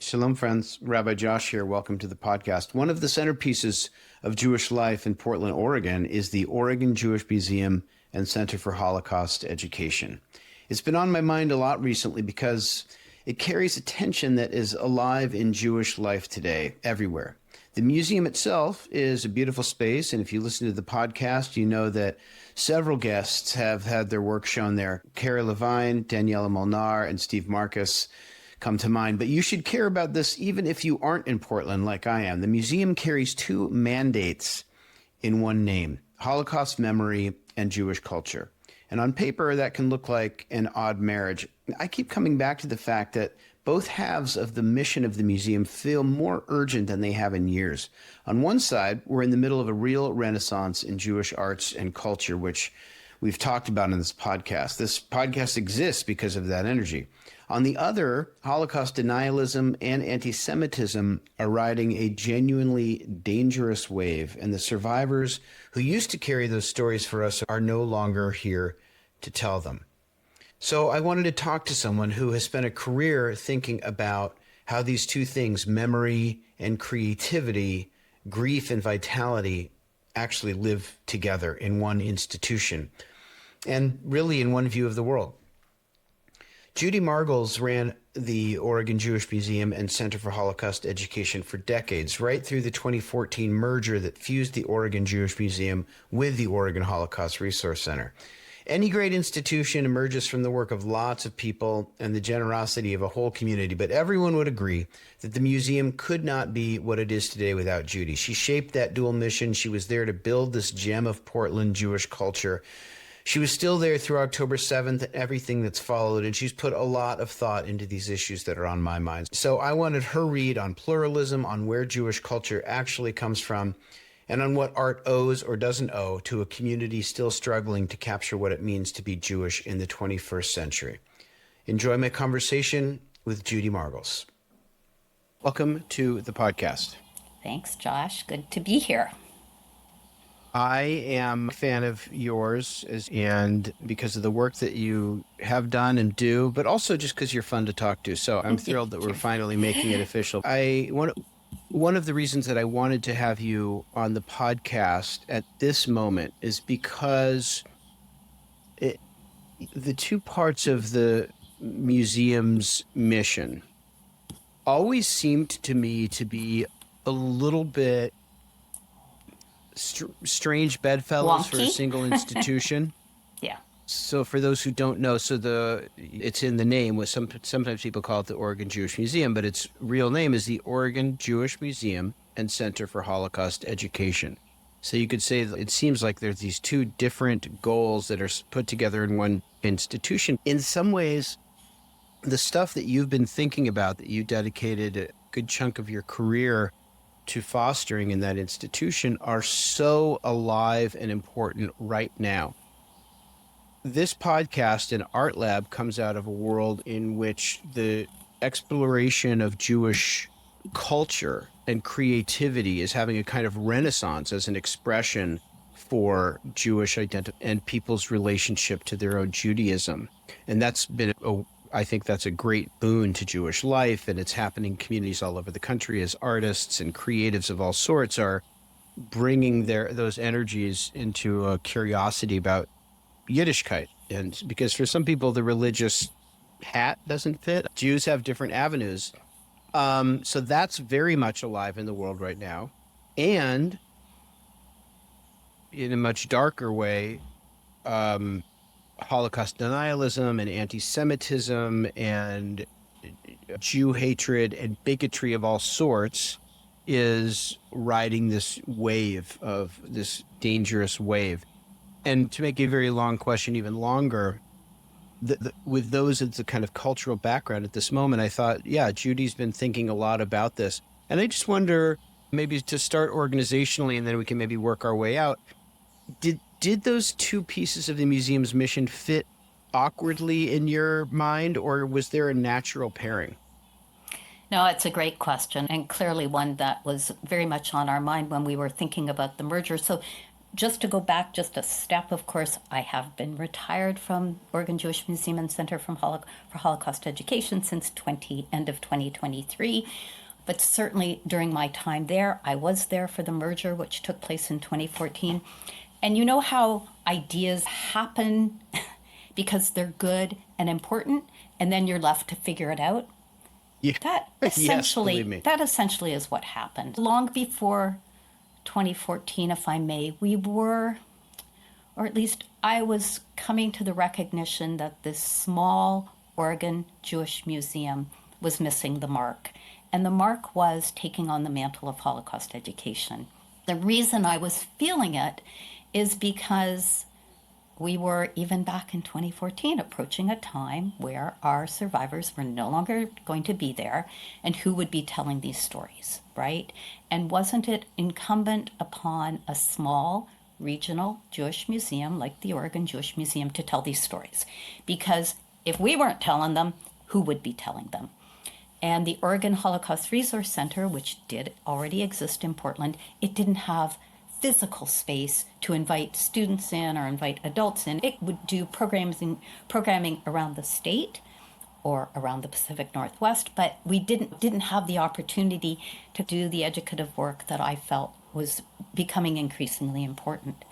Shalom, friends. Rabbi Josh here. Welcome to the podcast. One of the centerpieces of Jewish life in Portland, Oregon is the Oregon Jewish Museum and Center for Holocaust Education. It's been on my mind a lot recently because it carries a tension that is alive in Jewish life today, everywhere. The museum itself is a beautiful space, and if you listen to the podcast, you know that several guests have had their work shown there. Kara Levine, Daniela Molnar, and Steve Marcus come to mind. But you should care about this even if you aren't in Portland like I am. The museum carries two mandates in one name: Holocaust memory and Jewish culture. And on paper, that can look like an odd marriage. I keep coming back to the fact that both halves of the mission of the museum feel more urgent than they have in years. On one side, we're in the middle of a real renaissance in Jewish arts and culture, which we've talked about in this podcast. This podcast exists because of that energy. On the other, Holocaust denialism and anti-Semitism are riding a genuinely dangerous wave, and the survivors who used to carry those stories for us are no longer here to tell them. So I wanted to talk to someone who has spent a career thinking about how these two things, memory and creativity, grief and vitality, actually live together in one institution and really in one view of the world. Judy Margles ran the Oregon Jewish Museum and Center for Holocaust Education for decades, right through the 2014 merger that fused the Oregon Jewish Museum with the Oregon Holocaust Resource Center. Any great institution emerges from the work of lots of people and the generosity of a whole community, but everyone would agree that the museum could not be what it is today without Judy. She shaped that dual mission. She was there to build this gem of Portland Jewish culture. She was still there through October 7th and everything that's followed, and she's put a lot of thought into these issues that are on my mind. So I wanted her read on pluralism, on where Jewish culture actually comes from, and on what art owes or doesn't owe to a community still struggling to capture what it means to be Jewish in the 21st century. Enjoy my conversation with Judy Margles. Welcome to the podcast. Thanks, Josh. Good to be here. I am a fan of yours and because of the work that you have done and do, but also just because you're fun to talk to. So I'm thrilled that we're finally making it official. One of the reasons that I wanted to have you on the podcast at this moment is because the two parts of the museum's mission always seemed to me to be a little bit strange bedfellows for a single institution. Yeah. So for those who don't know, it's in the name. Sometimes people call it the Oregon Jewish Museum, but its real name is the Oregon Jewish Museum and Center for Holocaust Education. So you could say that it seems like there's these two different goals that are put together in one institution. In some ways, the stuff that you've been thinking about, that you dedicated a good chunk of your career to fostering in that institution, are so alive and important right now. This podcast and Art Lab comes out of a world in which the exploration of Jewish culture and creativity is having a kind of renaissance as an expression for Jewish identity and people's relationship to their own Judaism. And that's been I think that's a great boon to Jewish life, and it's happening in communities all over the country as artists and creatives of all sorts are bringing those energies into a curiosity about Yiddishkeit. And because for some people, the religious hat doesn't fit. Jews have different avenues. So that's very much alive in the world right now. And in a much darker way, Holocaust denialism and anti-Semitism and Jew hatred and bigotry of all sorts is riding this wave of this dangerous wave. And to make a very long question even longer, with those as the kind of cultural background at this moment, I thought, yeah, Judy's been thinking a lot about this. And I just wonder, maybe to start organizationally, and then we can maybe work our way out, Did those two pieces of the museum's mission fit awkwardly in your mind, or was there a natural pairing? No, it's a great question, and clearly one that was very much on our mind when we were thinking about the merger. So just to go back just a step, of course, I have been retired from Oregon Jewish Museum and Center for Holocaust Education since end of 2023. But certainly during my time there, I was there for the merger, which took place in 2014. And you know how ideas happen because they're good and important, and then you're left to figure it out? Yeah. That Yes, believe me. essentially is what happened. Long before 2014, if I may, we were, or at least I was coming to the recognition that this small Oregon Jewish Museum was missing the mark. And the mark was taking on the mantle of Holocaust education. The reason I was feeling it is because we were, even back in 2014, approaching a time where our survivors were no longer going to be there, and who would be telling these stories, right? And wasn't it incumbent upon a small regional Jewish museum like the Oregon Jewish Museum to tell these stories? Because if we weren't telling them, who would be telling them? And the Oregon Holocaust Resource Center, which did already exist in Portland, it didn't have physical space to invite students in or invite adults in. It would do programming around the state or around the Pacific Northwest, but we didn't have the opportunity to do the educative work that I felt was becoming increasingly important.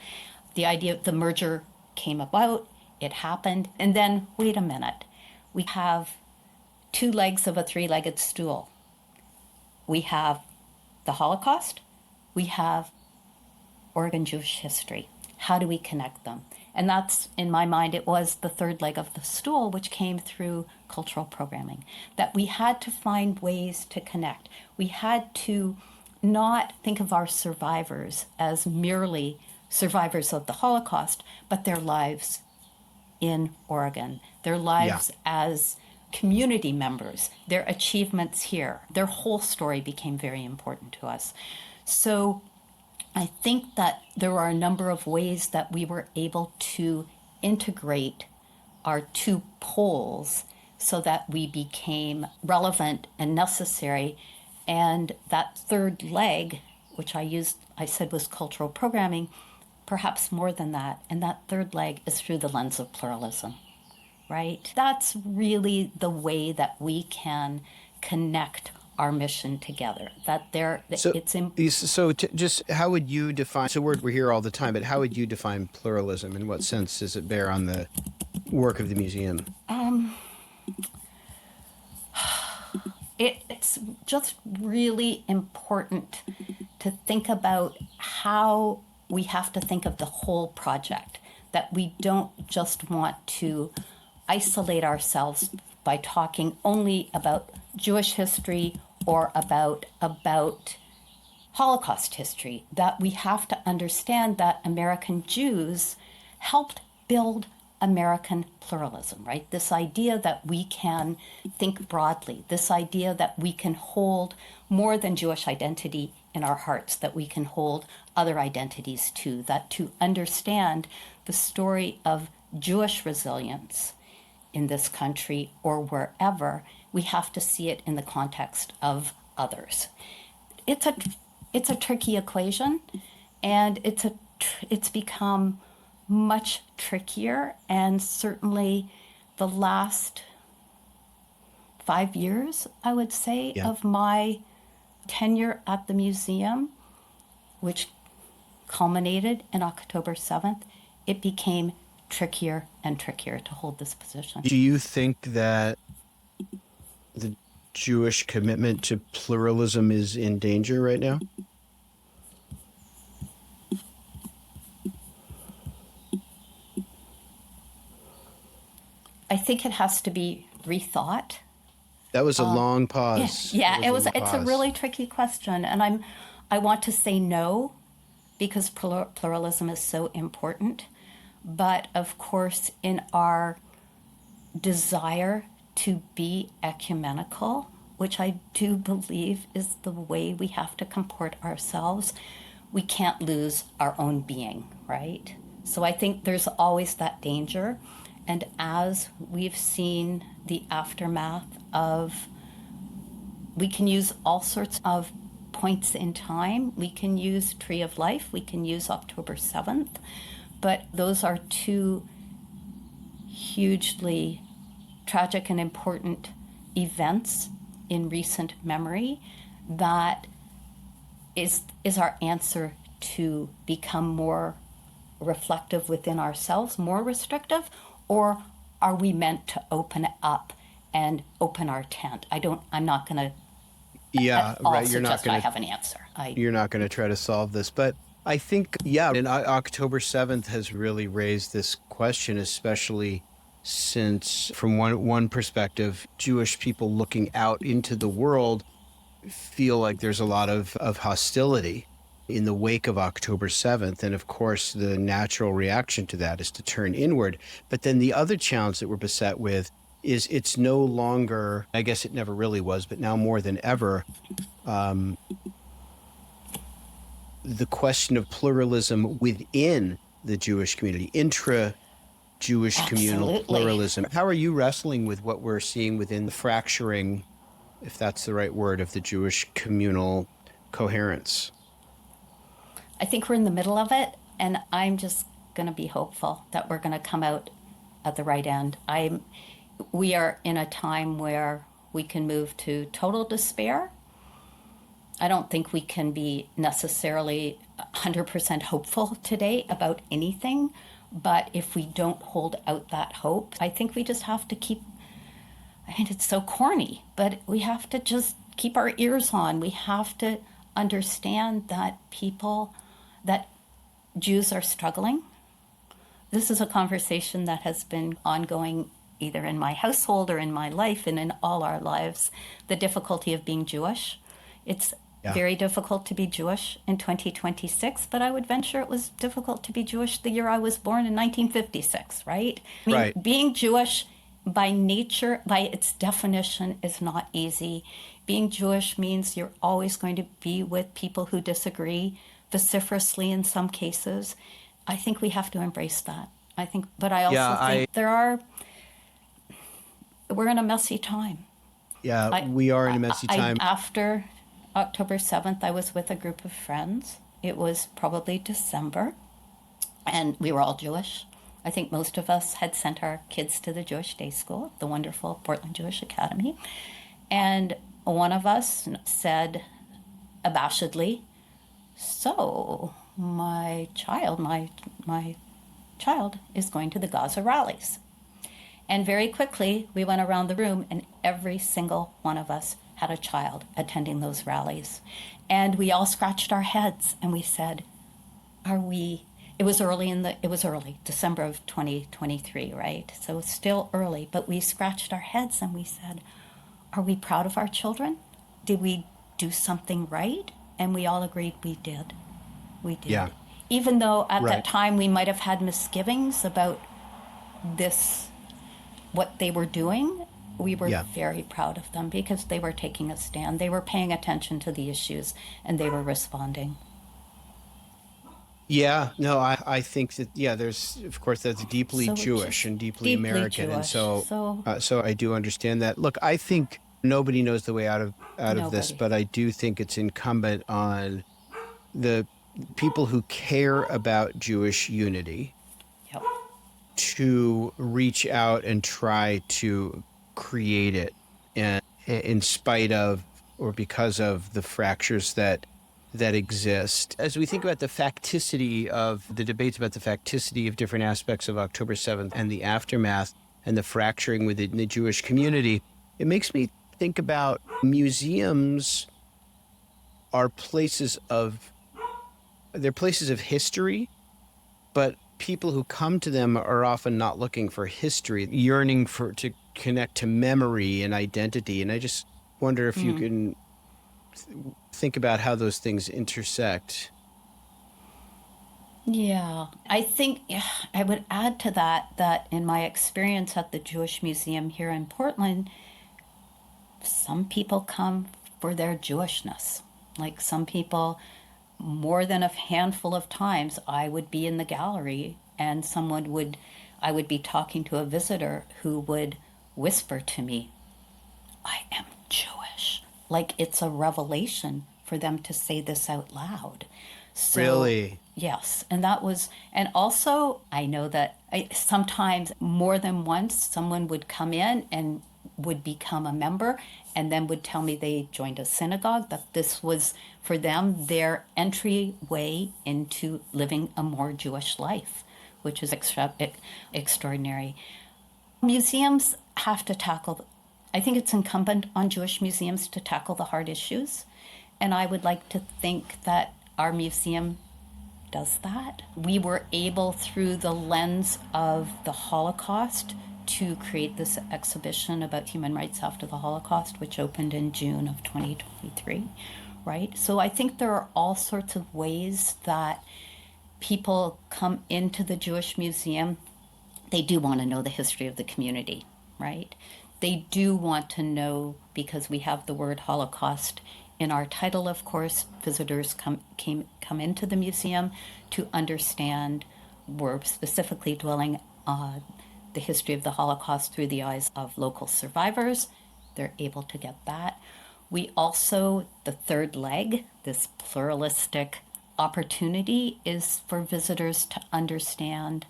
The idea of the merger came about, it happened, and then wait a minute, we have two legs of a three-legged stool. We have the Holocaust, we have Oregon Jewish history. How do we connect them? And that's, in my mind, it was the third leg of the stool, which came through cultural programming, that we had to find ways to connect. We had to not think of our survivors as merely survivors of the Holocaust, but their lives in Oregon, their lives as community members, their achievements here. Their whole story became very important to us. So I think that there are a number of ways that we were able to integrate our two poles so that we became relevant and necessary. And that third leg, which I said was cultural programming, perhaps more than that. And that third leg is through the lens of pluralism, right? That's really the way that we can connect our mission together. Just how would you define? So we're here all the time, but how would you define pluralism? In what sense does it bear on the work of the museum? It's just really important to think about how we have to think of the whole project. That we don't just want to isolate ourselves by talking only about Jewish history or about Holocaust history, that we have to understand that American Jews helped build American pluralism, right? This idea that we can think broadly, this idea that we can hold more than Jewish identity in our hearts, that we can hold other identities too, that to understand the story of Jewish resilience in this country or wherever, we have to see it in the context of others. It's a tricky equation, and it's become much trickier. And certainly, the last 5 years, I would say, of my tenure at the museum, which culminated in October 7th, it became trickier and trickier to hold this position. Do you think that the Jewish commitment to pluralism is in danger right now? I think it has to be rethought. That was a long pause. It's a really tricky question, and I want to say no, because pluralism is so important. But of course, in our desire to be ecumenical, which I do believe is the way we have to comport ourselves, we can't lose our own being, right? So I think there's always that danger. And as we've seen the aftermath of, we can use all sorts of points in time. We can use Tree of Life, we can use October 7th, but those are two hugely tragic and important events in recent memory that is our answer to become more reflective within ourselves, more restrictive, or are we meant to open it up and open our tent? I'm not going to You're not going I to have an answer. you're not going to try to solve this, but I think and October 7th has really raised this question, especially since from one perspective, Jewish people looking out into the world feel like there's a lot of hostility in the wake of October 7th. And of course, the natural reaction to that is to turn inward. But then the other challenge that we're beset with is it's no longer, I guess it never really was, but now more than ever, the question of pluralism within the Jewish community, intra-Jewish communal pluralism. How are you wrestling with what we're seeing within the fracturing, if that's the right word, of the Jewish communal coherence? I think we're in the middle of it, and I'm just going to be hopeful that we're going to come out at the right end. We are in a time where we can move to total despair. I don't think we can be necessarily 100% hopeful today about anything, but if we don't hold out that hope, I think we just have to keep, it's so corny, but we have to just keep our ears on. We have to understand that that Jews are struggling. This is a conversation that has been ongoing either in my household or in my life and in all our lives, the difficulty of being Jewish. It's very difficult to be Jewish in 2026, but I would venture it was difficult to be Jewish the year I was born in 1956, right? Right. Being Jewish by nature, by its definition, is not easy. Being Jewish means you're always going to be with people who disagree vociferously in some cases. I think we have to embrace that. But I also think we're in a messy time. Yeah, we are in a messy time. After October 7th, I was with a group of friends. It was probably December, and we were all Jewish. I think most of us had sent our kids to the Jewish Day School, the wonderful Portland Jewish Academy. And one of us said abashedly, "So my child is going to the Gaza rallies." And very quickly, we went around the room, and every single one of us had a child attending those rallies. And we all scratched our heads, and we said, it was early, December of 2023, right? So it's still early, but we scratched our heads and we said, are we proud of our children? Did we do something right? And we all agreed we did. We did. Yeah. Even though at that time we might have had misgivings about what they were doing, we were very proud of them because they were taking a stand. They were paying attention to the issues and they were responding. Yeah, no, I think that, there's, of course, that's deeply Jewish and deeply American. Jewish. And so I do understand that. Look, I think nobody knows the way out of this, but I do think it's incumbent on the people who care about Jewish unity to reach out and try to create it, and in spite of or because of the fractures that exist. As we think about the facticity of the debates about the facticity of different aspects of October 7th and the aftermath and the fracturing within the Jewish community, it makes me think about museums are places of history, but people who come to them are often not looking for history, yearning to connect to memory and identity. And I just wonder if you can think about how those things intersect. Yeah, I think I would add to that in my experience at the Jewish Museum here in Portland, some people come for their Jewishness. Like some people, more than a handful of times, I would be in the gallery and I would be talking to a visitor who would whisper to me, "I am Jewish." Like it's a revelation for them to say this out loud. So, Really? yes. And that was, and also I know that sometimes more than once someone would come in and would become a member and then would tell me they joined a synagogue, that this was for them their entryway into living a more Jewish life, which is extraordinary. Museums have to tackle, I think it's incumbent on Jewish museums to tackle the hard issues. And I would like to think that our museum does that. We were able, through the lens of the Holocaust, to create this exhibition about human rights after the Holocaust, which opened in June of 2023, right? So I think there are all sorts of ways that people come into the Jewish Museum. They do want to know the history of the community, right? They do want to know, because we have the word Holocaust in our title, of course, visitors come into the museum to understand. We're specifically dwelling on the history of the Holocaust through the eyes of local survivors. They're able to get that. We also, the third leg, this pluralistic opportunity, is for visitors to understand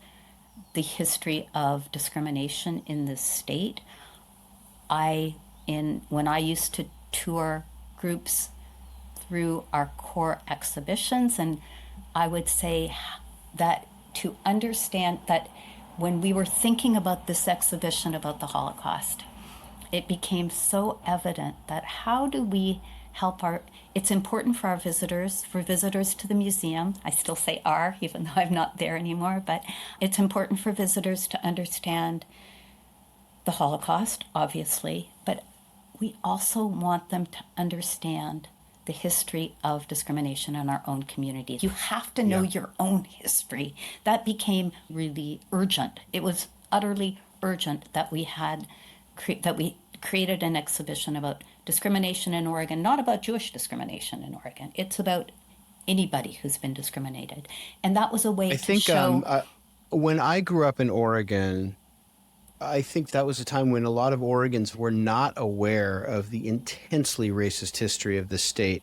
the history of discrimination in this state. When I used to tour groups through our core exhibitions, and I would say that to understand that when we were thinking about this exhibition about the Holocaust, it became so evident that how do we help it's important for our visitors, for visitors to the museum. I still say our, even though I'm not there anymore, but it's important for visitors to understand the Holocaust, obviously, but we also want them to understand the history of discrimination in our own community. You have to know your own history. That became really urgent. It was utterly urgent that we created an exhibition about discrimination in Oregon, not about Jewish discrimination in Oregon. It's about anybody who's been discriminated. And that was a way to show. When I grew up in Oregon, I think that was a time when a lot of Oregons were not aware of the intensely racist history of the state.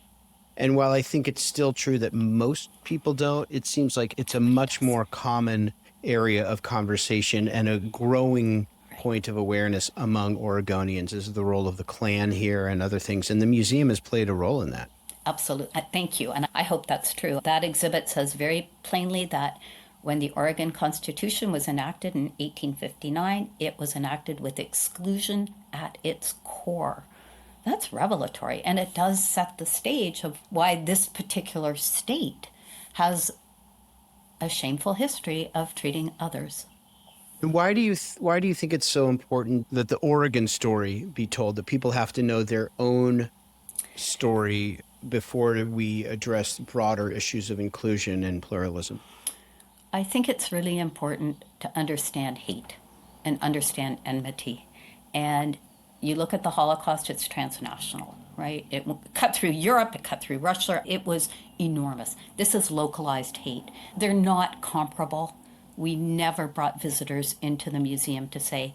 And while I think it's still true that most people don't, it seems like it's a much more common area of conversation and a growing point of awareness among Oregonians is the role of the Klan here and other things. And the museum has played a role in that. Absolutely. Thank you. And I hope that's true. That exhibit says very plainly that when the Oregon Constitution was enacted in 1859, it was enacted with exclusion at its core. That's revelatory, and it does set the stage of why this particular state has a shameful history of treating others. And why do you think it's so important that the Oregon story be told, that people have to know their own story before we address broader issues of inclusion and pluralism? I think it's really important to understand hate and understand enmity. And you look at the Holocaust, it's transnational, right? It cut through Europe, it cut through Russia. It was enormous. This is localized hate. They're not comparable. We never brought visitors into the museum to say,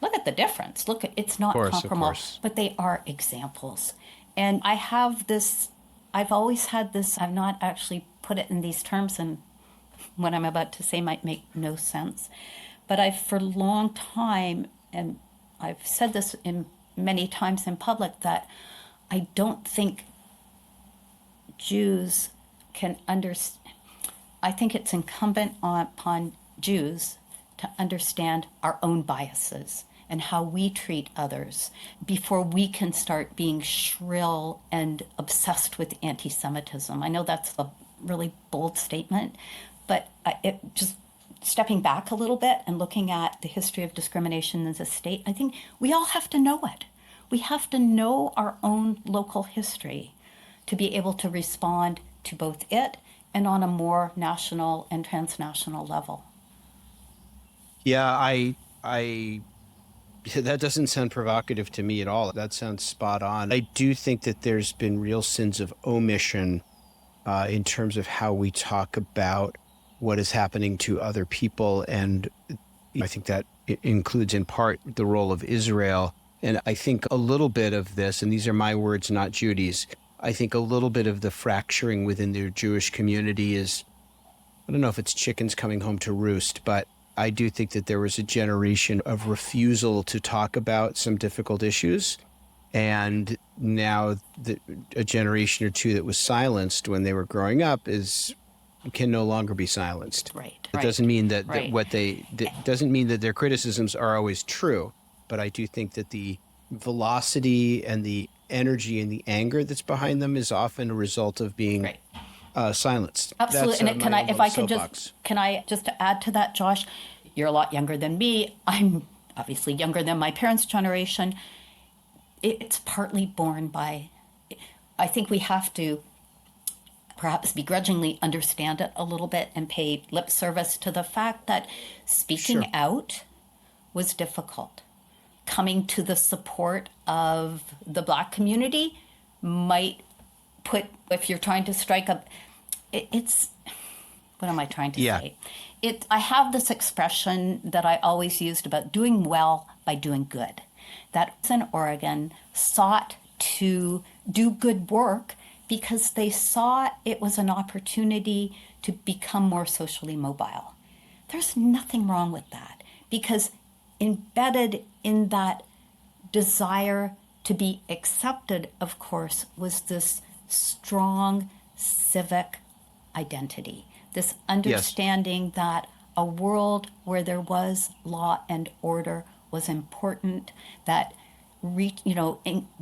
look at the difference. Look, it's not comparable, but they are examples. And I've always had this, I've not actually put it in these terms, and what I'm about to say might make no sense. But I've for a long time, and I've said this many times in public, that I don't think Jews can understand. I think it's incumbent upon Jews to understand our own biases and how we treat others before we can start being shrill and obsessed with anti-Semitism. I know that's a really bold statement, but it just stepping back a little bit and looking at the history of discrimination as a state, I think we all have to know it. We have to know our own local history to be able to respond to both it and on a more national and transnational level. Yeah, that doesn't sound provocative to me at all. That sounds spot on. I do think that there's been real sins of omission in terms of how we talk about what is happening to other people. And I think that includes in part the role of Israel. And I think a little bit of this, and these are my words, not Judy's, I think a little bit of the fracturing within the Jewish community is, I don't know if it's chickens coming home to roost, but I do think that there was a generation of refusal to talk about some difficult issues. And now a generation or two that was silenced when they were growing up can no longer be silenced. Right. It doesn't mean that Right. doesn't mean that their criticisms are always true, but I do think that the velocity and the energy and the anger that's behind them is often a result of being Right. silenced. Absolutely. That's, And can my I, own if little I could soapbox. can I just add to that, Josh? You're a lot younger than me. I'm obviously younger than my parents' generation. It's partly borne by, I think we have to perhaps begrudgingly understand it a little bit and pay lip service to the fact that speaking Sure. out was difficult. Coming to the support of the Black community might put, if you're trying to strike up, it's, what am I trying to Yeah. say? I have this expression that I always used about doing well by doing good. That in Oregon sought to do good work because they saw it was an opportunity to become more socially mobile. There's nothing wrong with that, because embedded in that desire to be accepted, of course, was this strong civic identity, this understanding that a world where there was law and order was important, that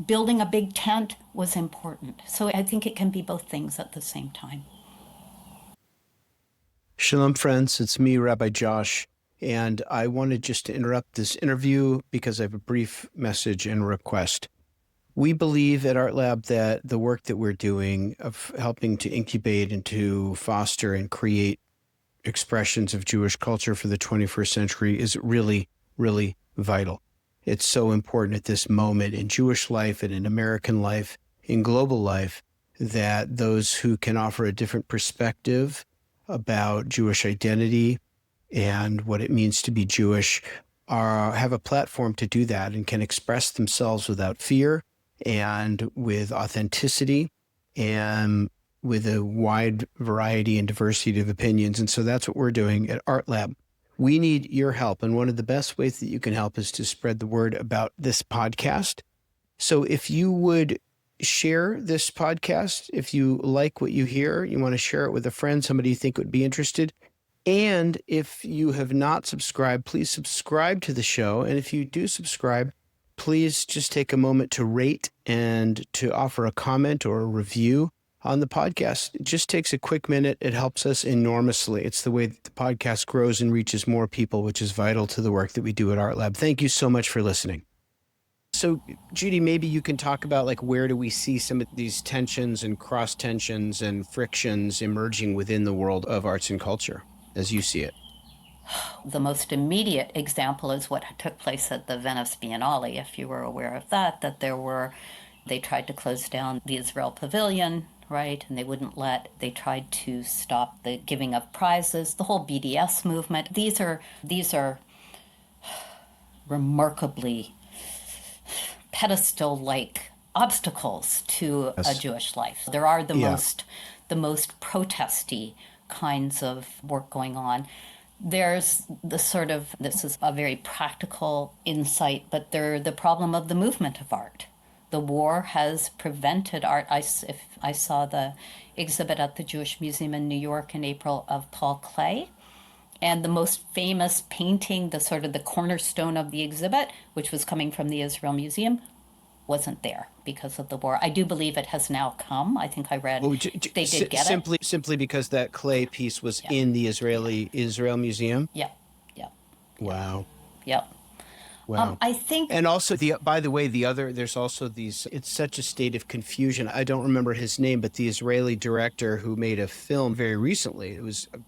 building a big tent was important. So I think it can be both things at the same time. Shalom, friends. It's me, Rabbi Josh, and I wanted just to interrupt this interview because I have a brief message and request. We believe at Art Lab that the work that we're doing of helping to incubate and to foster and create expressions of Jewish culture for the 21st century is really, really vital. It's so important at this moment in Jewish life and in American life, in global life, that those who can offer a different perspective about Jewish identity and what it means to be Jewish have a platform to do that and can express themselves without fear and with authenticity and with a wide variety and diversity of opinions. And so that's what we're doing at Art Lab. We need your help. And one of the best ways that you can help is to spread the word about this podcast. So if you would share this podcast, if you like what you hear, you want to share it with a friend, somebody you think would be interested. And if you have not subscribed, please subscribe to the show. And if you do subscribe, please just take a moment to rate and to offer a comment or a review on the podcast. It just takes a quick minute. It helps us enormously. It's the way that the podcast grows and reaches more people, which is vital to the work that we do at Art Lab. Thank you so much for listening. So, Judy, maybe you can talk about where do we see some of these tensions and cross tensions and frictions emerging within the world of arts and culture as you see it? The most immediate example is what took place at the Venice Biennale, if you were aware of that they tried to close down the Israel Pavilion, right? And they tried to stop the giving of prizes, the whole BDS movement. These are remarkably pedestal-like obstacles to a Jewish life. There are the most protesty kinds of work going on. There's this is a very practical insight, but the problem of the movement of art. The war has prevented art. I saw the exhibit at the Jewish Museum in New York in April of Paul Klee, and the most famous painting, the cornerstone of the exhibit, which was coming from the Israel Museum, wasn't there because of the war. I do believe it has now come. I think I read they did get it. Simply because that Klee piece was in the Israel Museum? Yeah. Wow. Yep. Wow. I think, and also by the way, there's also it's such a state of confusion. I don't remember his name, but the Israeli director who made a film very recently,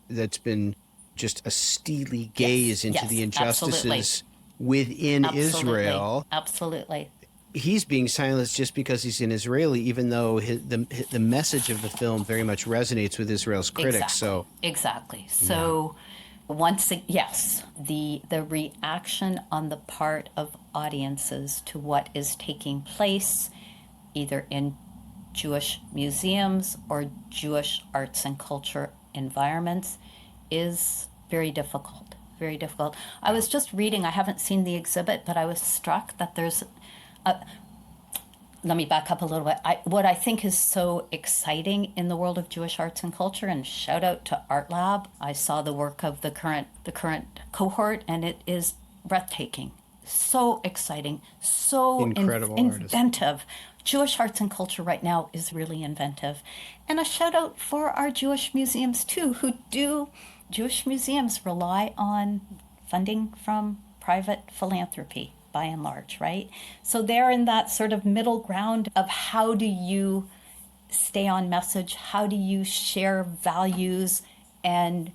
that's been just a steely gaze into the injustices within Israel. Absolutely. He's being silenced just because he's an Israeli, even though the message of the film very much resonates with Israel's critics. Exactly. So yes, the reaction on the part of audiences to what is taking place, either in Jewish museums or Jewish arts and culture environments is very difficult, very difficult. I was just reading, I haven't seen the exhibit, but I was struck that let me back up a little bit. What I think is so exciting in the world of Jewish arts and culture, and shout out to Art Lab. I saw the work of the current cohort, and it is breathtaking. So exciting, so inventive. Jewish arts and culture right now is really inventive. And a shout out for our Jewish museums too, Jewish museums rely on funding from private philanthropy by and large, right? So they're in that sort of middle ground of how do you stay on message? How do you share values and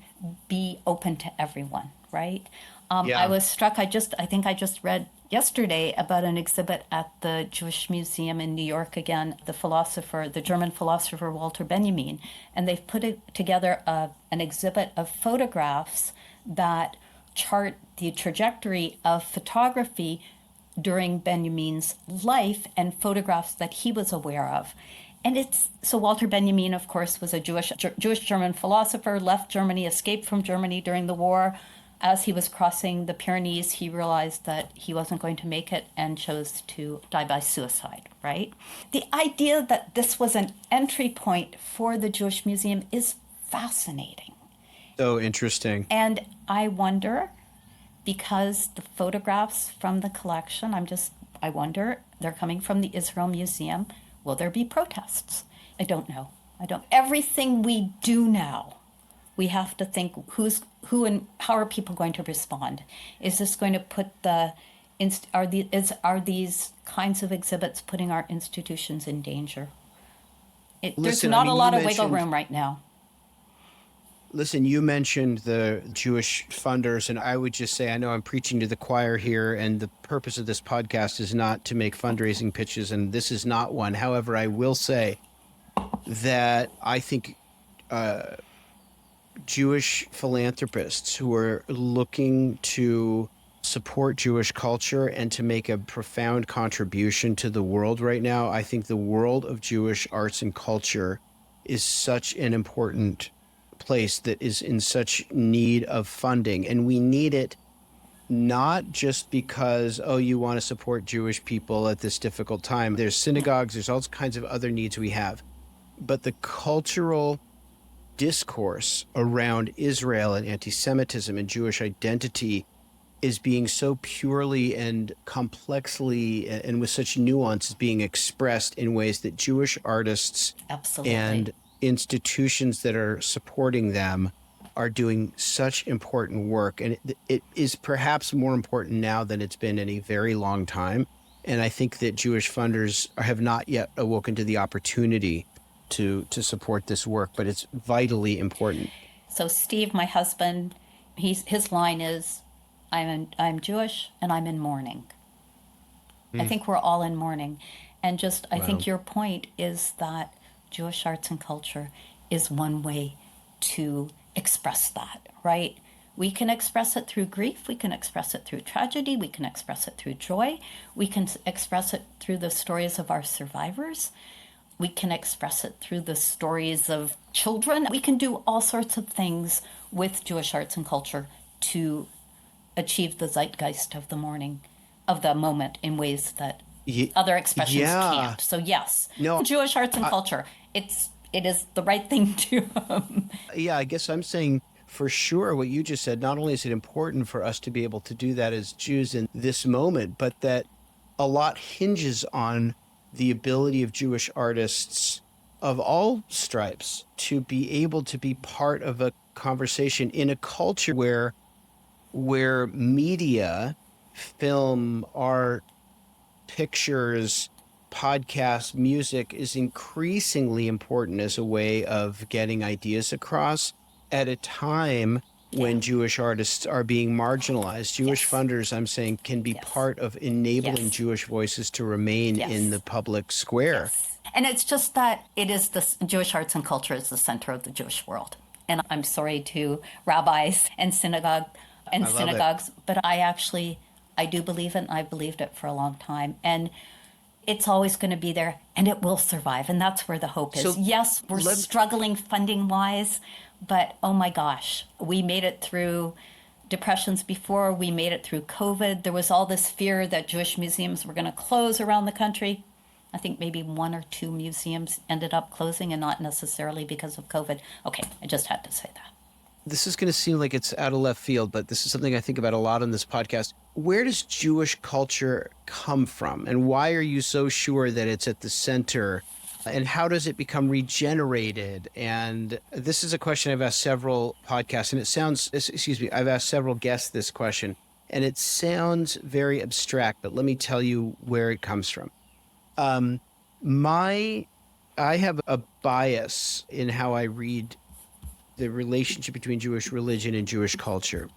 be open to everyone, right? I was struck, I think I just read yesterday about an exhibit at the Jewish Museum in New York again, the German philosopher Walter Benjamin, and they've put together an exhibit of photographs that chart the trajectory of photography during Benjamin's life and photographs that he was aware of. And so Walter Benjamin, of course, was a Jewish German philosopher, left Germany, escaped from Germany during the war. As he was crossing the Pyrenees, he realized that he wasn't going to make it and chose to die by suicide, right? The idea that this was an entry point for the Jewish Museum is fascinating. So interesting. And I wonder, because the photographs from the collection, I wonder, they're coming from the Israel Museum. Will there be protests? I don't know. Everything we do now, we have to think who and how are people going to respond? Is this going to put are these kinds of exhibits putting our institutions in danger? There's not a lot of wiggle room right now. Listen, you mentioned the Jewish funders, and I would just say, I know I'm preaching to the choir here, and the purpose of this podcast is not to make fundraising pitches, and this is not one. However, I will say that I think Jewish philanthropists who are looking to support Jewish culture and to make a profound contribution to the world right now, I think the world of Jewish arts and culture is such an important place that is in such need of funding. And we need it not just because, you want to support Jewish people at this difficult time. There's synagogues, there's all kinds of other needs we have. But the cultural discourse around Israel and anti-Semitism and Jewish identity is being so purely and complexly and with such nuance being expressed in ways that Jewish artists Absolutely. and institutions that are supporting them are doing such important work. And it is perhaps more important now than it's been in a very long time. And I think that Jewish funders have not yet awoken to the opportunity to support this work, but it's vitally important. So Steve, my husband, his line is, I'm Jewish and I'm in mourning. I think we're all in mourning. And I think your point is that Jewish arts and culture is one way to express that, right? We can express it through grief, we can express it through tragedy, we can express it through joy, we can express it through the stories of our survivors, we can express it through the stories of children. We can do all sorts of things with Jewish arts and culture to achieve the zeitgeist of the moment in ways that other expressions can't. So yes, Jewish arts and culture, it is the right thing to. I guess I'm saying for sure what you just said. Not only is it important for us to be able to do that as Jews in this moment, but that a lot hinges on the ability of Jewish artists of all stripes to be able to be part of a conversation in a culture where media, film, art, pictures, podcasts, music is increasingly important as a way of getting ideas across at a time when Jewish artists are being marginalized. Jewish funders, I'm saying, can be part of enabling Jewish voices to remain in the public square. And it's just that Jewish arts and culture is the center of the Jewish world. And I'm sorry to rabbis and synagogues, but I do believe it, and I've believed it for a long time. And It's always going to be there, and it will survive. And that's where the hope is. So yes, we're struggling funding wise, but oh my gosh, we made it through depressions before. We made it through COVID. There was all this fear that Jewish museums were going to close around the country. I think maybe 1 or 2 museums ended up closing, and not necessarily because of COVID. Okay, I just had to say that. This is going to seem like it's out of left field, but this is something I think about a lot on this podcast. Where does Jewish culture come from? And why are you so sure that it's at the center? And how does it become regenerated? And this is a question I've asked several podcasts, and I've asked several guests this question, and it sounds very abstract, but let me tell you where it comes from. I have a bias in how I read the relationship between Jewish religion and Jewish culture.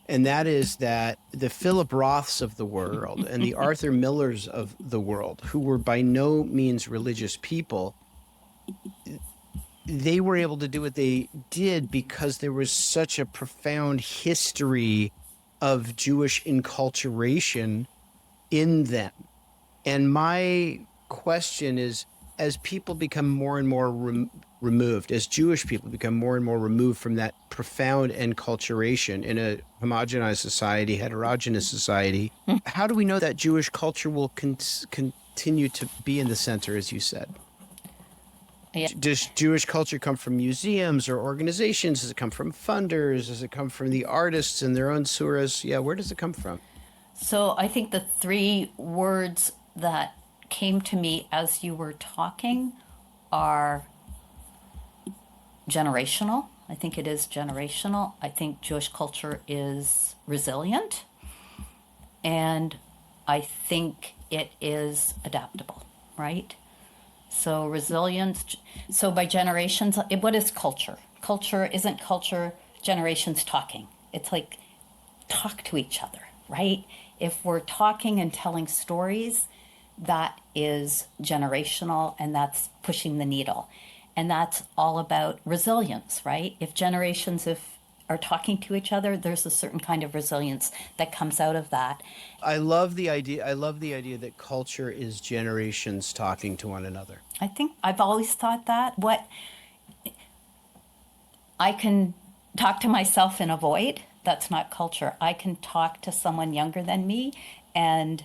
And that is that the Philip Roths of the world and the Arthur Millers of the world, who were by no means religious people, they were able to do what they did because there was such a profound history of Jewish enculturation in them. And my question is, as people become more and more removed, as Jewish people become more and more removed from that profound enculturation in a homogenized society, heterogeneous society, how do we know that Jewish culture will continue to be in the center, as you said? Yeah. Does Jewish culture come from museums or organizations? Does it come from funders? Does it come from the artists and their own surahs? Yeah, where does it come from? So I think the 3 words that came to me as you were talking are generational. I think it is generational. I think Jewish culture is resilient. And I think it is adaptable, right? So resilience. So by generations, what is culture? Culture isn't culture generations talking. It's like talk to each other, right? If we're talking and telling stories, that is generational, and that's pushing the needle. And that's all about resilience, right? If generations are talking to each other, there's a certain kind of resilience that comes out of that. I love the idea that culture is generations talking to one another. I think I've always thought that. What I can talk to myself in a void, that's not culture. I can talk to someone younger than me and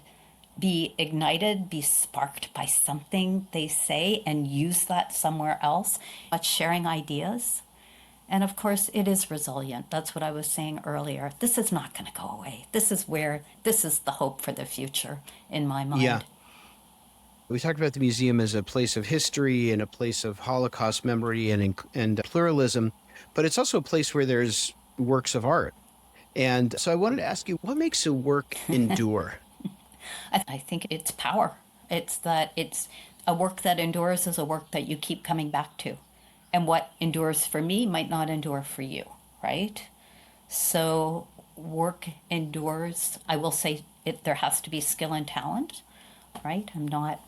be ignited, be sparked by something they say and use that somewhere else. But sharing ideas. And of course, it is resilient. That's what I was saying earlier. This is not going to go away. This is the hope for the future in my mind. Yeah. We talked about the museum as a place of history and a place of Holocaust memory and pluralism, but it's also a place where there's works of art. And so I wanted to ask you, what makes a work endure? I think it's power. It's that it's a work that endures is a work that you keep coming back to. And what endures for me might not endure for you, right? So work endures. I will say there has to be skill and talent, right? I'm not.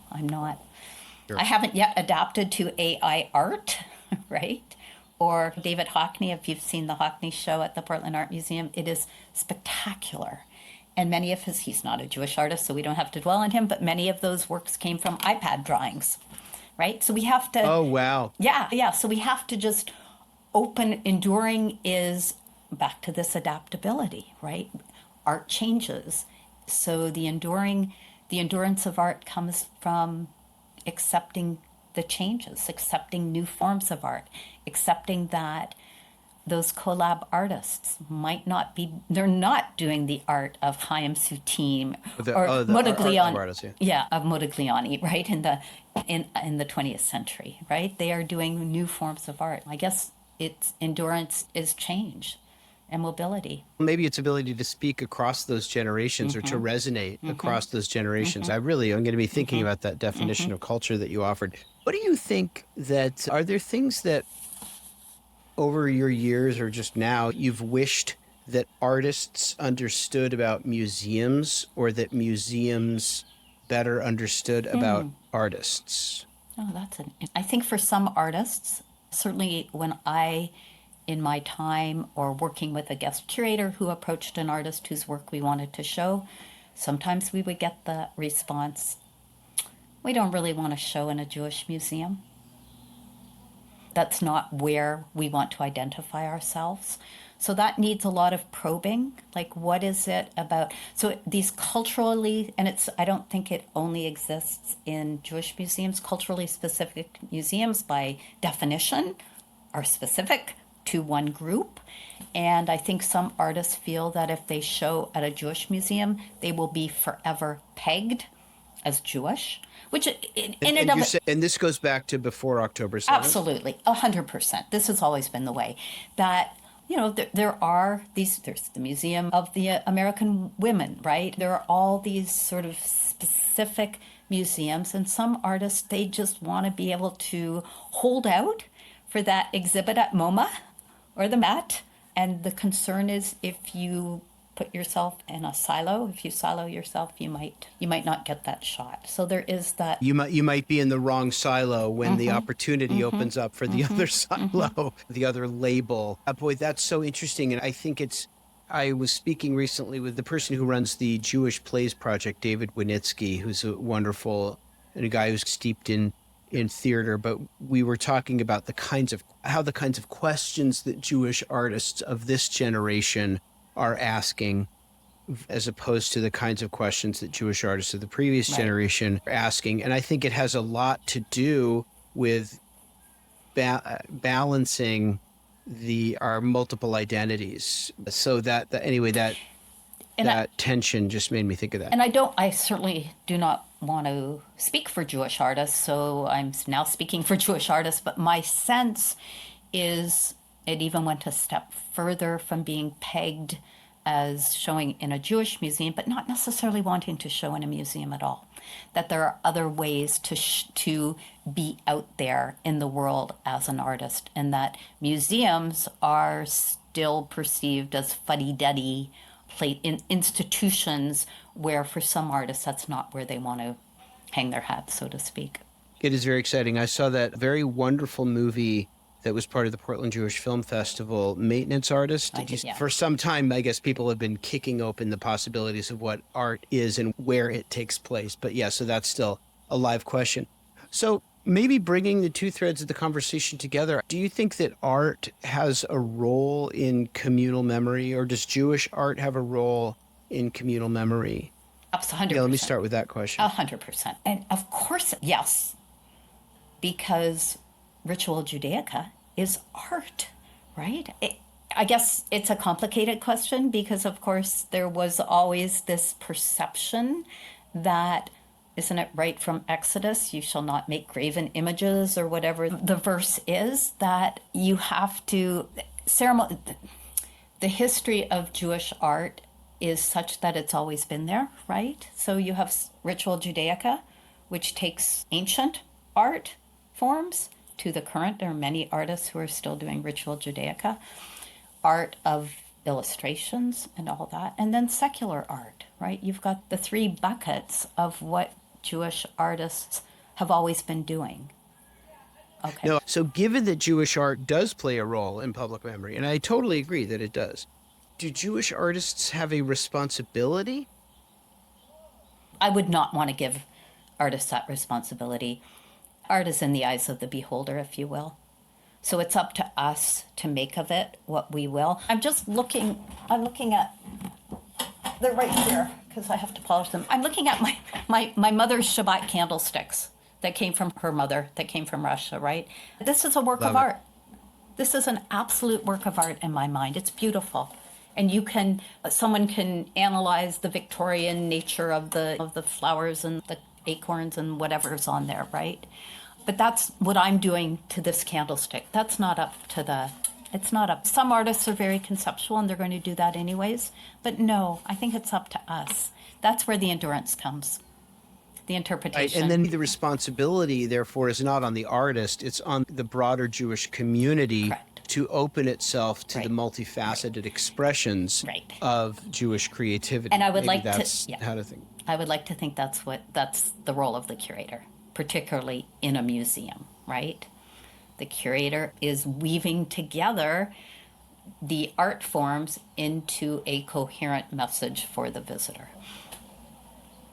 Sure. I haven't yet adapted to AI art, right? Or David Hockney, if you've seen the Hockney show at the Portland Art Museum, it is spectacular. And many of he's not a Jewish artist, so we don't have to dwell on him, but many of those works came from iPad drawings, right? So we have to... Oh, wow. Yeah. So we have to just enduring is back to this adaptability, right? Art changes. So the endurance of art comes from accepting the changes, accepting new forms of art, accepting that those collab artists might not be, they're not doing the art of Chaim Soutine or Modigliani. Of Modigliani, right, in the 20th century, right? They are doing new forms of art. I guess its endurance is change and mobility. Maybe its ability to speak across those generations or to resonate across those generations. I'm going to be thinking about that definition of culture that you offered. What do you think are there things that over your years or just now you've wished that artists understood about museums or that museums better understood about artists? Oh, I think for some artists, certainly when in my time or working with a guest curator who approached an artist whose work we wanted to show, sometimes we would get the response, we don't really want to show in a Jewish museum. That's not where we want to identify ourselves. So that needs a lot of probing. Like, what is it about? So these culturally, and I don't think it only exists in Jewish museums, culturally specific museums by definition are specific to one group. And I think some artists feel that if they show at a Jewish museum, they will be forever pegged as Jewish, which and this goes back to before October 7th? Absolutely, 100%. This has always been the way that, there's the Museum of the American Women, right? There are all these sort of specific museums, and some artists, they just want to be able to hold out for that exhibit at MoMA or the Met. And the concern is if you put yourself in a silo, if you silo yourself, you might not get that shot. So there is that. You might be in the wrong silo when the opportunity opens up for the other silo, the other label. Boy, that's so interesting. And I think I was speaking recently with the person who runs the Jewish Plays Project, David Winitsky, who's a guy who's steeped in theater, but we were talking about the kinds of questions that Jewish artists of this generation are asking, as opposed to the kinds of questions that Jewish artists of the previous generation are asking. And I think it has a lot to do with balancing our multiple identities. So that tension just made me think of that. And I certainly do not want to speak for Jewish artists, so I'm now speaking for Jewish artists, but my sense is it even went a step further from being pegged as showing in a Jewish museum, but not necessarily wanting to show in a museum at all. That there are other ways to be out there in the world as an artist, and that museums are still perceived as fuddy-duddy institutions where for some artists that's not where they want to hang their hat, so to speak. It is very exciting. I saw that very wonderful movie that was part of the Portland Jewish Film Festival, Maintenance Artist. For some time, I guess people have been kicking open the possibilities of what art is and where it takes place. But yeah, so that's still a live question. So maybe bringing the two threads of the conversation together, do you think that art has a role in communal memory, or does Jewish art have a role in communal memory? 100%. Yeah, let me start with that question. 100%. And of course, yes, because ritual Judaica is art, right? I guess it's a complicated question because, of course, there was always this perception that, isn't it right from Exodus, you shall not make graven images, or whatever the verse is, that you have to, the history of Jewish art is such that it's always been there, right? So you have ritual Judaica, which takes ancient art forms to the current. There are many artists who are still doing ritual Judaica, art of illustrations and all that, and then secular art, right? You've got the three buckets of what Jewish artists have always been doing. Okay. No, so given that Jewish art does play a role in public memory, and I totally agree that it does, do Jewish artists have a responsibility? I would not want to give artists that responsibility. Art is in the eyes of the beholder, if you will. So it's up to us to make of it what we will. I'm looking at, they're right here because I have to polish them. I'm looking at my mother's Shabbat candlesticks that came from her mother, that came from Russia, right? This is a work of art. This is an absolute work of art in my mind. It's beautiful. And someone can analyze the Victorian nature of the flowers and the acorns and whatever's on there, right? But that's what I'm doing to this candlestick. That's not up to it's not up. Some artists are very conceptual and they're going to do that anyways. But no, I think it's up to us. That's where the endurance comes, the interpretation. Right. And then the responsibility, therefore, is not on the artist. It's on the broader Jewish community. Correct. To open itself to the multifaceted expressions of Jewish creativity. And I would how to think. I would like to think that's the role of the curator, particularly in a museum, right? The curator is weaving together the art forms into a coherent message for the visitor.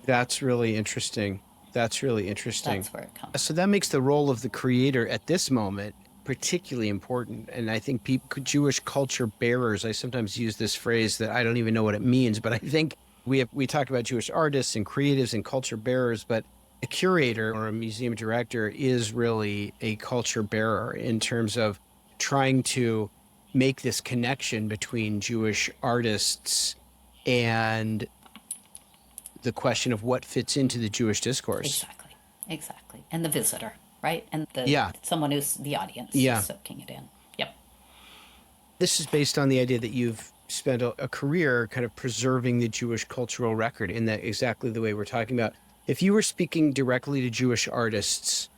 That's really interesting. That's really interesting. That's where it comes. So that makes the role of the creator at this moment particularly important. And I think Jewish culture bearers, I sometimes use this phrase that I don't even know what it means, but I think we talk about Jewish artists and creatives and culture bearers, but a curator or a museum director is really a culture bearer in terms of trying to make this connection between Jewish artists and the question of what fits into the Jewish discourse. Exactly. And the visitor, right? And someone who's the audience is soaking it in. Yep. This is based on the idea that you've spent a career kind of preserving the Jewish cultural record in that exactly the way we're talking about. If you were speaking directly to Jewish artists,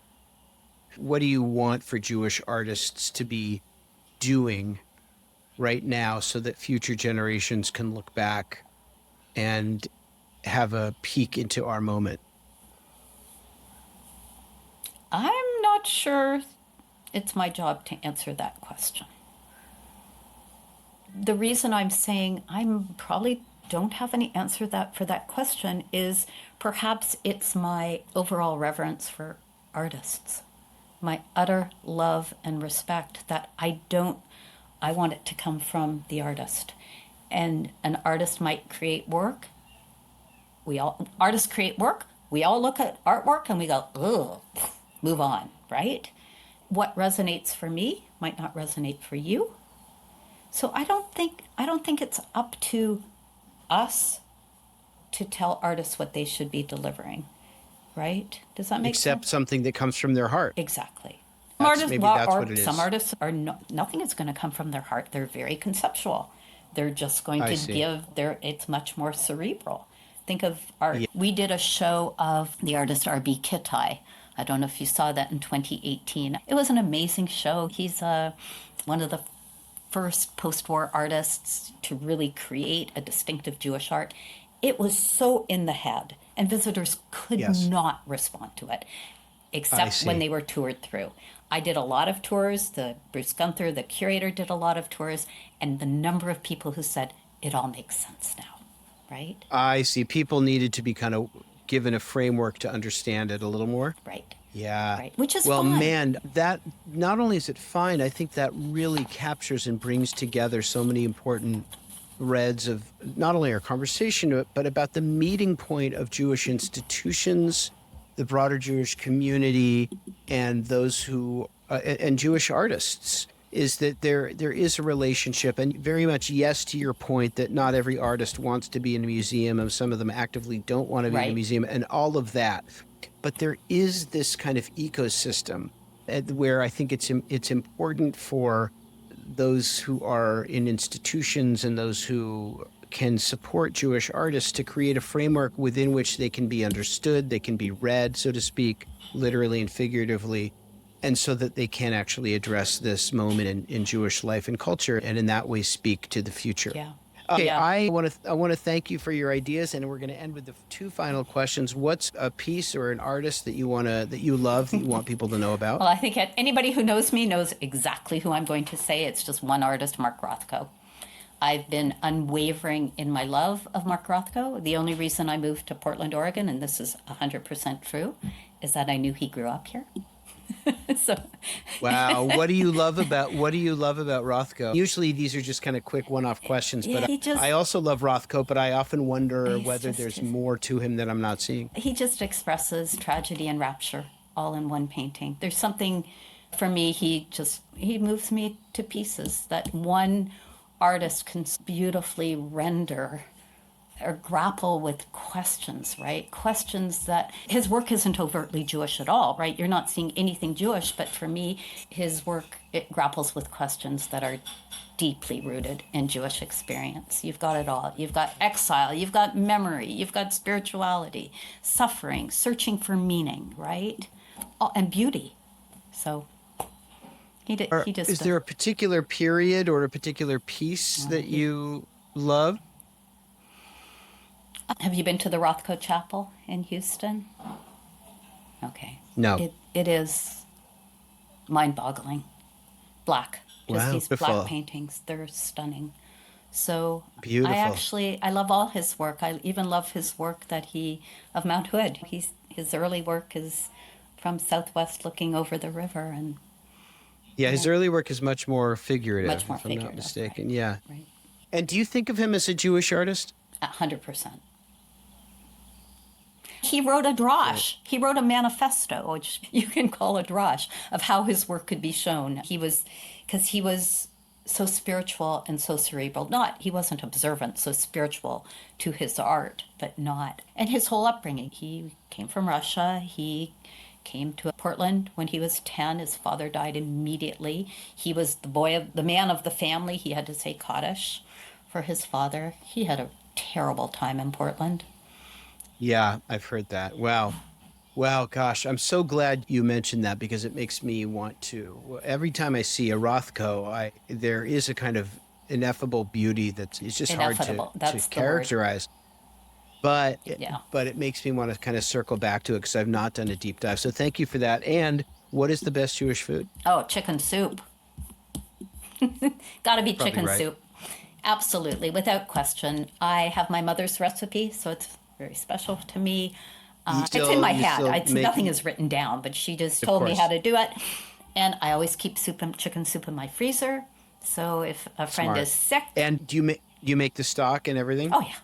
what do you want for Jewish artists to be doing right now so that future generations can look back and have a peek into our moment? I'm not sure it's my job to answer that question. The reason I'm saying I'm probably don't have any answer for that question is perhaps it's my overall reverence for artists, my utter love and respect that I want it to come from the artist. And an artist might create work. Artists create work. We all look at artwork and we go, ugh, move on, right? What resonates for me might not resonate for you. So I don't think it's up to us to tell artists what they should be delivering, right? Does that make sense? Except something that comes from their heart. Exactly. Maybe that's what it is. Some artists are nothing is going to come from their heart. They're very conceptual. They're just going to it's much more cerebral. Think of art. Yeah. We did a show of the artist R.B. Kittai. I don't know if you saw that in 2018. It was an amazing show. He's one of the first post-war artists to really create a distinctive Jewish art. It was so in the head, and visitors could not respond to it, except when they were toured through. I did a lot of tours. Bruce Gunther, the curator, did a lot of tours, and the number of people who said, it all makes sense now, right? I see. People needed to be kind of given a framework to understand it a little more. Right. Yeah. Right. Which is well, fine. Man, that not only is it fine, I think that really captures and brings together so many important threads of not only our conversation, but about the meeting point of Jewish institutions, the broader Jewish community, and those who and Jewish artists. Is that there is a relationship, and very much yes to your point that not every artist wants to be in a museum, and some of them actively don't want to be in a museum, and all of that. But there is this kind of ecosystem where I think it's important for those who are in institutions and those who can support Jewish artists to create a framework within which they can be understood, they can be read, so to speak, literally and figuratively, and so that they can actually address this moment in Jewish life and culture, and in that way speak to the future. Yeah. Okay, I want to thank you for your ideas, and we're going to end with the two final questions. What's a piece or an artist that you love that you want people to know about? Well, I think anybody who knows me knows exactly who I'm going to say. It's just one artist, Mark Rothko. I've been unwavering in my love of Mark Rothko. The only reason I moved to Portland, Oregon, and this is 100% true, is that I knew he grew up here. So. Wow. What do you love about Rothko? Usually these are just kind of quick one-off questions, but I also love Rothko, but I often wonder whether there's more to him that I'm not seeing. He just expresses tragedy and rapture all in one painting. There's something, for me, he moves me to pieces that one artist can beautifully render or grapple with questions, right? Questions that his work isn't overtly Jewish at all, right? You're not seeing anything Jewish, but for me, his work, it grapples with questions that are deeply rooted in Jewish experience. You've got it all. You've got exile, you've got memory, you've got spirituality, suffering, searching for meaning, right? And beauty. So he just... Is there a particular period or a particular piece that you love? Have you been to the Rothko Chapel in Houston? Okay. No. It is mind-boggling. Black. Just these black paintings. They're stunning. So Beautiful. I love all his work. I even love his work of Mount Hood. His early work is from Southwest looking over the river, and Yeah, yeah, his early work is much more figurative, much more if I'm not figurative, right? mistaken. Yeah. Right. And do you think of him as a Jewish artist? 100%. He wrote a Right. drosh. He wrote a manifesto, which you can call a drosh, of how his work could be shown. Because he was so spiritual and so cerebral. He wasn't observant, so spiritual to his art, but not. And his whole upbringing. He came from Russia. He came to Portland when he was 10. His father died immediately. He was the man of the family. He had to say Kaddish for his father. He had a terrible time in Portland. Yeah, I've heard that. Wow. Wow, gosh, I'm so glad you mentioned that because it makes me want to. Every time I see a Rothko, there is a kind of ineffable beauty that's it's just hard Ineffable. to That's the word. characterize. But Yeah. but it makes me want to kind of circle back to it because I've not done a deep dive. So thank you for that. And what is the best Jewish food? Oh, chicken soup. Gotta be Probably chicken right. soup. Absolutely, without question. I have my mother's recipe, so it's very special to me. It's in my You head. still make, Nothing is written down, but she just of told me how course, to do it. And I always keep chicken soup in my freezer. So if a friend smart. is sick, And do you make the stock and everything? oh yeah,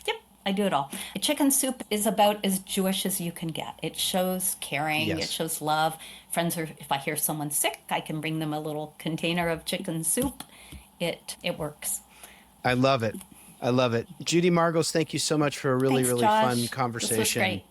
yep, I do it all. Chicken soup is about as Jewish as you can get. It shows caring, it Yes. shows love. If I hear someone sick, I can bring them a little container of chicken soup. It works. I love it. I love it. Judy Margles, thank you so much for a really, Thanks, really fun Josh. This was conversation. great.